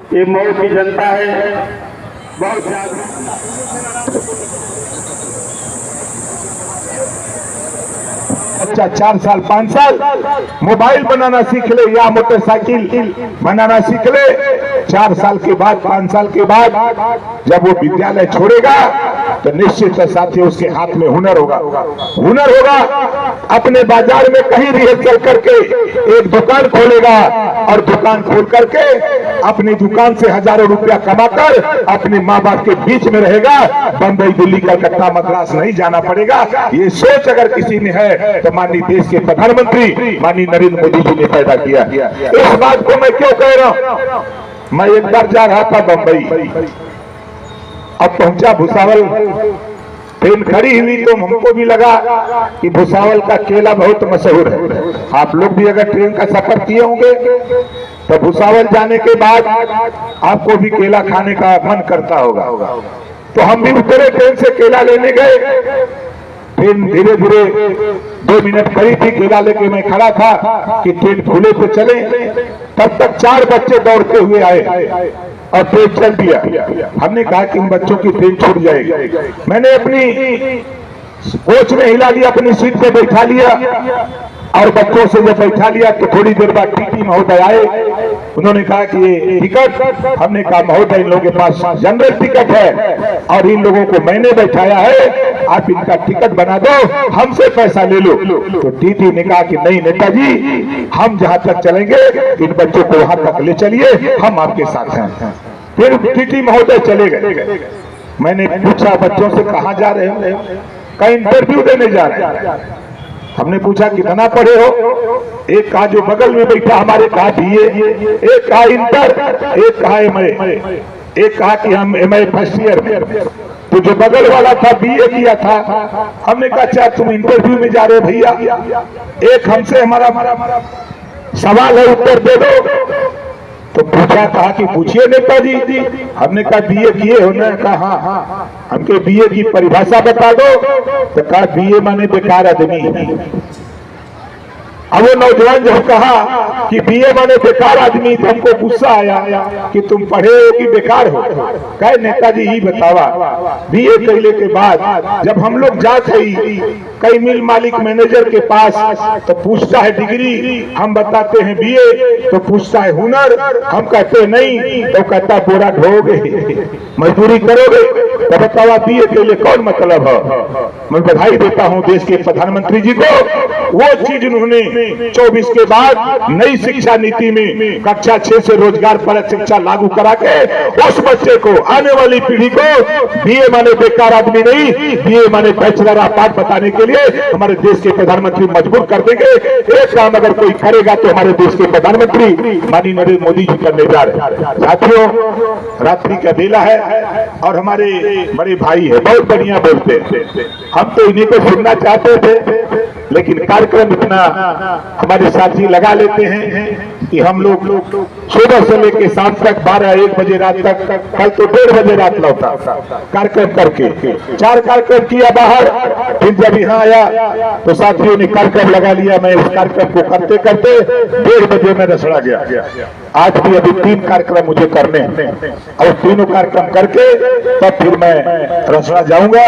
ये मऊ की जनता है, बहुत ज्यादा। बच्चा 4 साल 5 साल मोबाइल बनाना सीख ले या मोटरसाइकिल बनाना सीख ले, 4 साल के बाद 5 साल के बाद जब वो विद्यालय छोड़ेगा तो निश्चित है साथियों उसके हाथ में हुनर होगा। हुनर होगा, अपने बाजार में कहीं रिहर्सल करके एक दुकान खोलेगा और दुकान खोल करके अपनी दुकान से हजारों रुपया कमाकर अपने माँ बाप के बीच में रहेगा। बंबई दिल्ली कलकत्ता मद्रास नहीं जाना पड़ेगा। ये सोच अगर किसी में है तो माननीय देश के प्रधानमंत्री माननीय नरेंद्र मोदी जी ने पैदा किया। इस बात को मैं क्यों कह रहा हूं, मैं एक बार जा रहा था बंबई, अब पहुंचा भुसावल, ट्रेन खड़ी हुई तो हमको भी लगा कि भुसावल का केला बहुत मशहूर है। आप लोग भी अगर ट्रेन का सफर किए होंगे तो भुसावल जाने के बाद आपको भी केला खाने का मन करता होगा। तो हम भी उतरे ट्रेन से, केला लेने गए। ट्रेन धीरे धीरे 2 मिनट खड़ी थी, केला लेके मैं खड़ा था कि ट्रेन खुले तो चले। तब तक 4 बच्चे दौड़ते हुए आए और ट्रेन चल दिया। हमने कहा कि इन बच्चों की ट्रेन छूट जाएगी। मैंने अपनी कोच में हिला लिया, अपनी सीट पे बैठा लिया और बच्चों से जब बैठा लिया तो थोड़ी देर बाद टीटी महोदय आए। उन्होंने कहा कि ये टिकट, हमने कहा महोदय इन लोगों के पास जनरल टिकट है और इन लोगों को मैंने बैठाया है, आप इनका टिकट बना दो, हमसे पैसा ले लो। तो टीटी ने कहा कि नहीं नेताजी, हम जहां तक चलेंगे इन बच्चों को वहां तक ले चलिए, हम आपके साथ हैं। फिर टीटी महोदय चले गए। मैंने पूछा बच्चों से कहाँ जा रहे हो, कहीं इंटरव्यू देने जा रहे हैं। हमने पूछा कितना पढ़े हो, एक कहा जो बगल में बैठा हमारे कहा बीए, एक कहा इंटर, एक कहा एमए, एक कहा कि हम एमए फर्स्ट ईयर में। तो जो बगल वाला था बीए किया था। हमने कहा अच्छा तुम इंटरव्यू में जा रहे हो भैया, एक हमसे हमारा सवाल है उत्तर दे दो। तो पूछा, कहा कि पूछिए नेताजी। हमने कहा बीए किए हो ना, कहा हाँ, हमके बीए की परिभाषा बता दो। तो कहा बीए माने बेकार आदमी। अब वो नौजवान जब कहा कि बीए माने बेकार आदमी तो हमको गुस्सा आया कि तुम पढ़े हो कि बेकार हो। कहे नेताजी ही बतावा, बीए करने के बाद जब हम लोग जाते ही कई मिल मालिक मैनेजर के पास तो पूछता है डिग्री, हम बताते हैं बीए, तो पूछता है हुनर, हम कहते हैं नहीं, तो कहता बोरा ढोगे, मजदूरी करोगे, तो बतावा बीए के लिए कौन मतलब है। मैं बधाई देता हूं देश के प्रधानमंत्री जी को, वो चीज उन्होंने 24 के बाद नई शिक्षा नीति में कक्षा 6 से रोजगार परक शिक्षा लागू करा के उस बच्चे को, आने वाली पीढ़ी को बीए माने बेकार आदमी नहीं, बीए माने बैचलर ऑफ आर्ट बताने के लिए हमारे देश के प्रधानमंत्री मजबूर कर देंगे। एक काम अगर कोई करेगा तो हमारे देश के प्रधानमंत्री माननीय नरेंद्र मोदी जी करने जा रहे हैं। साथियों, रात्रि का बेला है और हमारे बड़े भाई है, बहुत बढ़िया बोलते हैं, हम तो इन्हीं को सुनना चाहते थे, लेकिन कार्यक्रम इतना हमारे साथी लगा लेते हैं कि हम लोग सुबह से लेकर शाम तक 12-1 बजे रात तक, कल तो 1:30 बजे रात लौटा कार्यक्रम करके, 4 कार्यक्रम किया बाहर। फिर जब यहाँ आया तो साथियों ने कार्यक्रम लगा लिया। मैं उस कार्यक्रम को करते करते 1:30 बजे में रसड़ा गया। आज भी अभी 3 कार्यक्रम मुझे करने हैं और तीनों कार्यक्रम करके तब फिर मैं रसड़ा जाऊंगा।